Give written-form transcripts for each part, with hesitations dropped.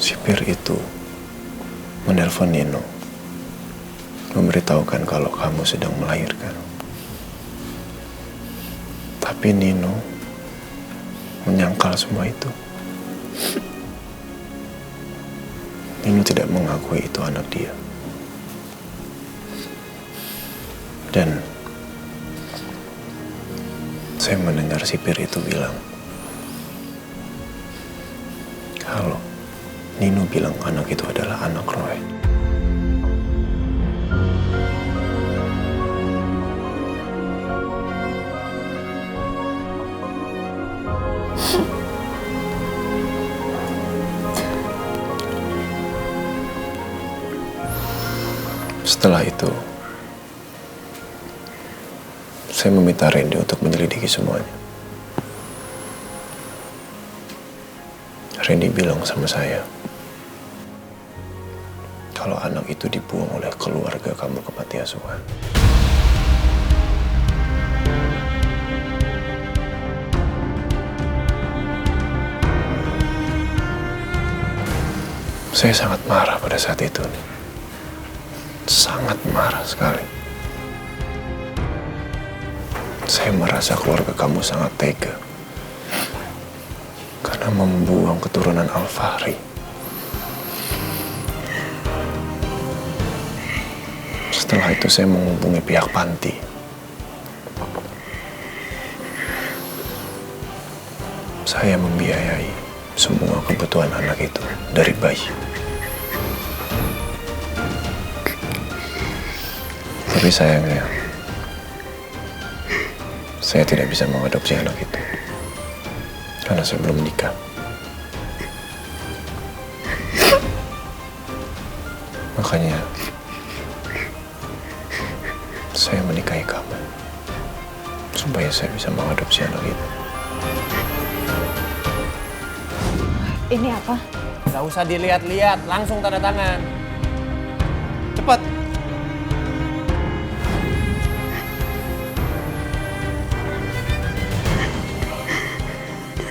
Sipir itu menelpon Nino, memberitahukan kalau kamu sedang melahirkan. Tapi Nino menyangkal semua itu. Nino tidak mengakui itu anak dia. Dan saya mendengar sipir itu bilang kalau Nino bilang anak itu adalah anak Roy. Setelah itu, saya meminta Randy untuk menyelidiki semuanya. Randy bilang sama saya, kalau anak itu dibuang oleh keluarga kamu ke panti asuhan. Saya sangat marah pada saat itu. Sangat marah sekali. Saya merasa keluarga kamu sangat tega karena membuang keturunan Al-Fahri. Setelah itu saya menghubungi pihak panti. Saya membiayai semua kebutuhan anak itu dari bayi. Tapi sayangnya, saya tidak bisa mengadopsi anak itu karena saya belum menikah. Makanya saya menikahi kamu supaya saya bisa mengadopsi anak itu. Ini apa? Gak usah dilihat-lihat, langsung tanda tangan. Cepat.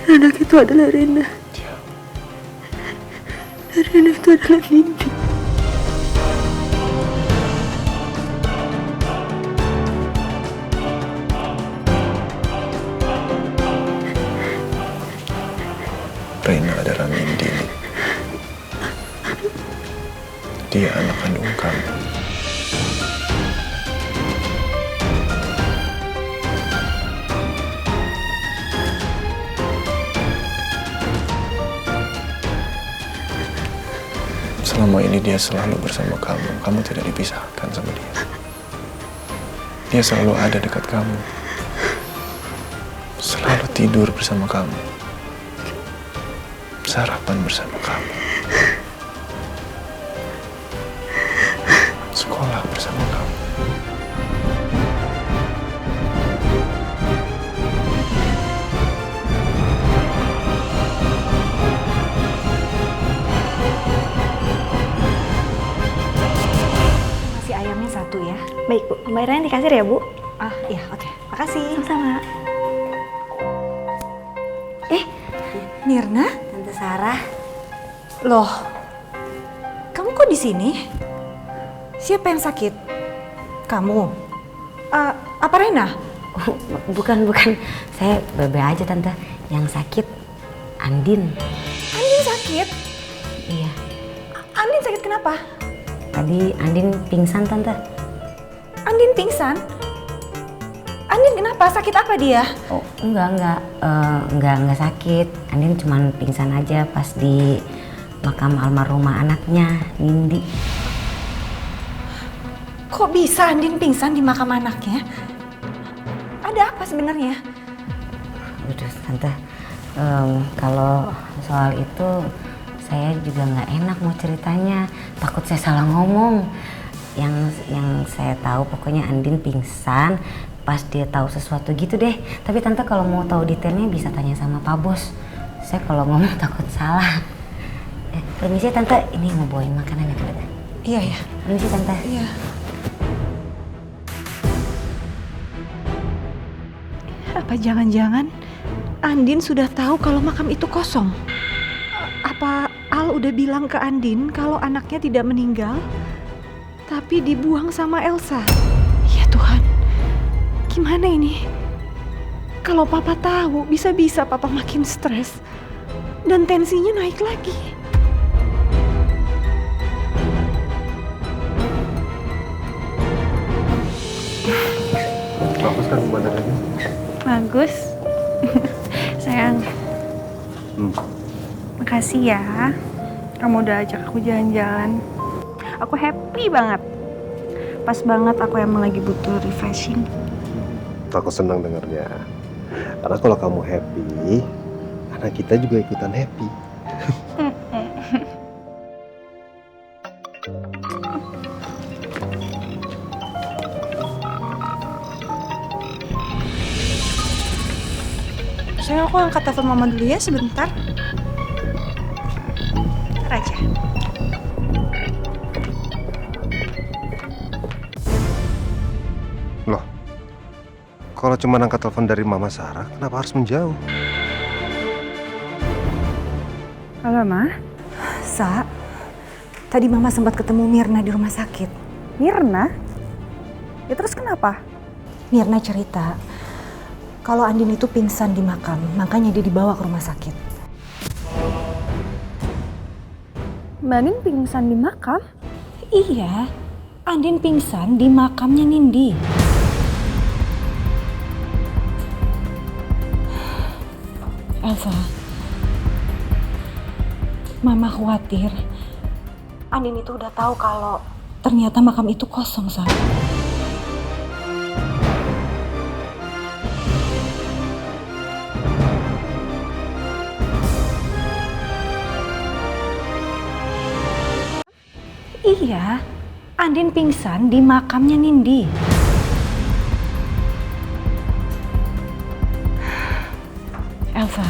Dan anak itu adalah Rena. Dia Dan Rena itu adalah Nindi. Rena adalah Nindi. Dia anak kandung kamu. Selama ini dia selalu bersama kamu. Kamu tidak dipisahkan sama dia. Dia selalu ada dekat kamu. Selalu tidur bersama kamu. Sarapan bersama kamu. Sekolah bersama kamu. Nasi ayamnya satu ya. Baik Bu, pembayarannya di kasir ya Bu? Ah iya oke. Makasih. Sama-sama. Mirna? Tante Sarah. Loh, kamu kok di sini? Siapa yang sakit? Kamu? Apa Rena? Bukan. Saya bebe aja Tante. Yang sakit Andin. Andin sakit? Iya. Andin sakit kenapa? Tadi Andin pingsan Tante. Andin pingsan? Andin kenapa? Sakit apa dia? Oh enggak sakit. Andin cuman pingsan aja pas di makam almarhumah anaknya, Nindi. Kok bisa Andin pingsan di makam anaknya? Ada apa sebenarnya? Udah Tante, kalau soal itu saya juga nggak enak mau ceritanya. Takut saya salah ngomong. Yang saya tahu pokoknya Andin pingsan pas dia tahu sesuatu gitu deh. Tapi Tante kalau mau tahu detailnya bisa tanya sama Pak Bos. Saya kalau ngomong takut salah. Permisi Tante, ini mau bawain makanan ya Tante. Iya ya. Permisi Tante. Iya. Apa jangan-jangan Andin sudah tahu kalau makam itu kosong? Apa Al udah bilang ke Andin kalau anaknya tidak meninggal, tapi dibuang sama Elsa? Ya Tuhan, gimana ini? Kalau papa tahu, bisa-bisa papa makin stres dan tensinya naik lagi. Bagus kan pemandangannya? Bagus. Sayang. Makasih ya. Kamu udah ajak aku jalan-jalan. Aku happy banget. Pas banget aku emang lagi butuh refreshing. Aku senang dengarnya. Karena kalau kamu happy, anak kita juga ikutan happy. Sayang, aku angkat telepon mama dulu ya sebentar. Raja. Loh, kalau cuma angkat telepon dari Mama Sarah, kenapa harus menjauh? Halo, Ma. Sa, tadi mama sempat ketemu Mirna di rumah sakit. Mirna? Ya terus kenapa? Mirna cerita kalau Andin itu pingsan di makam, makanya dia dibawa ke rumah sakit. Mbak Andin pingsan di makam? Iya, Andin pingsan di makamnya Nindi. Elsa, Mama khawatir Andin itu udah tahu kalau ternyata makam itu kosong, Sa. Iya, Andin pingsan di makamnya Nindi. Elsa,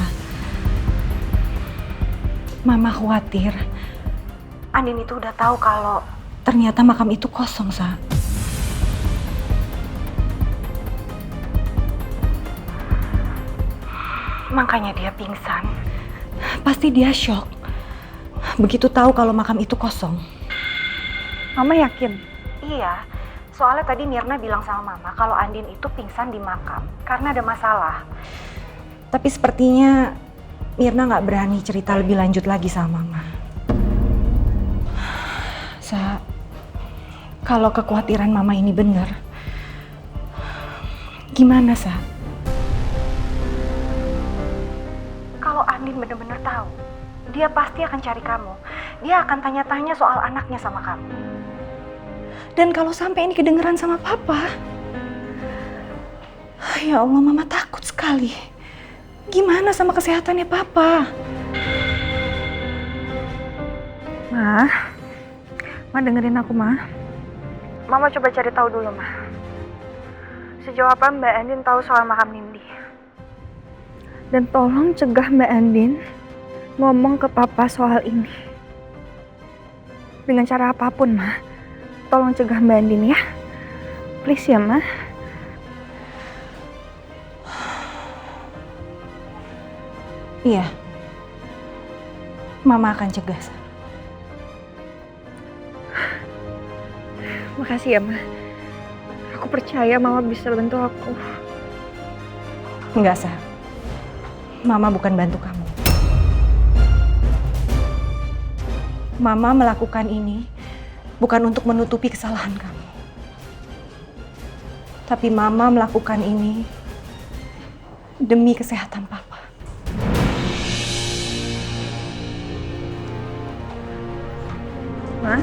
Mama khawatir Andin itu udah tahu kalau ternyata makam itu kosong, Sa. Makanya dia pingsan. Pasti dia shock begitu tahu kalau makam itu kosong. Mama yakin? Iya, soalnya tadi Mirna bilang sama Mama kalau Andin itu pingsan di makam karena ada masalah. Tapi sepertinya Mirna nggak berani cerita lebih lanjut lagi sama Mama. Sa, kalau kekhawatiran Mama ini benar, gimana, Sa? Kalau Andin benar-benar tahu, dia pasti akan cari kamu. Dia akan tanya-tanya soal anaknya sama kamu. Dan kalau sampai ini kedengeran sama Papa, ya Allah, Mama takut sekali. Gimana sama kesehatannya Papa? Ma dengerin aku, Ma. Mama coba cari tahu dulu, Ma. Sejauh apa Mbak Andin tahu soal makam Nindi? Dan tolong cegah Mbak Andin ngomong ke Papa soal ini. Dengan cara apapun, Ma. Tolong cegah Mbak Andin ya. Please ya, Ma. Iya. Mama akan cegah. Makasih ya, Ma. Aku percaya Mama bisa bantu aku. Enggak, Sa. Mama bukan bantu kamu. Mama melakukan ini bukan untuk menutupi kesalahan kamu. Tapi Mama melakukan ini demi kesehatan Papa. Ma?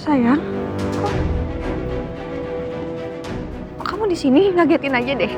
Sayang, kok kamu di sini? Ngagetin aja deh.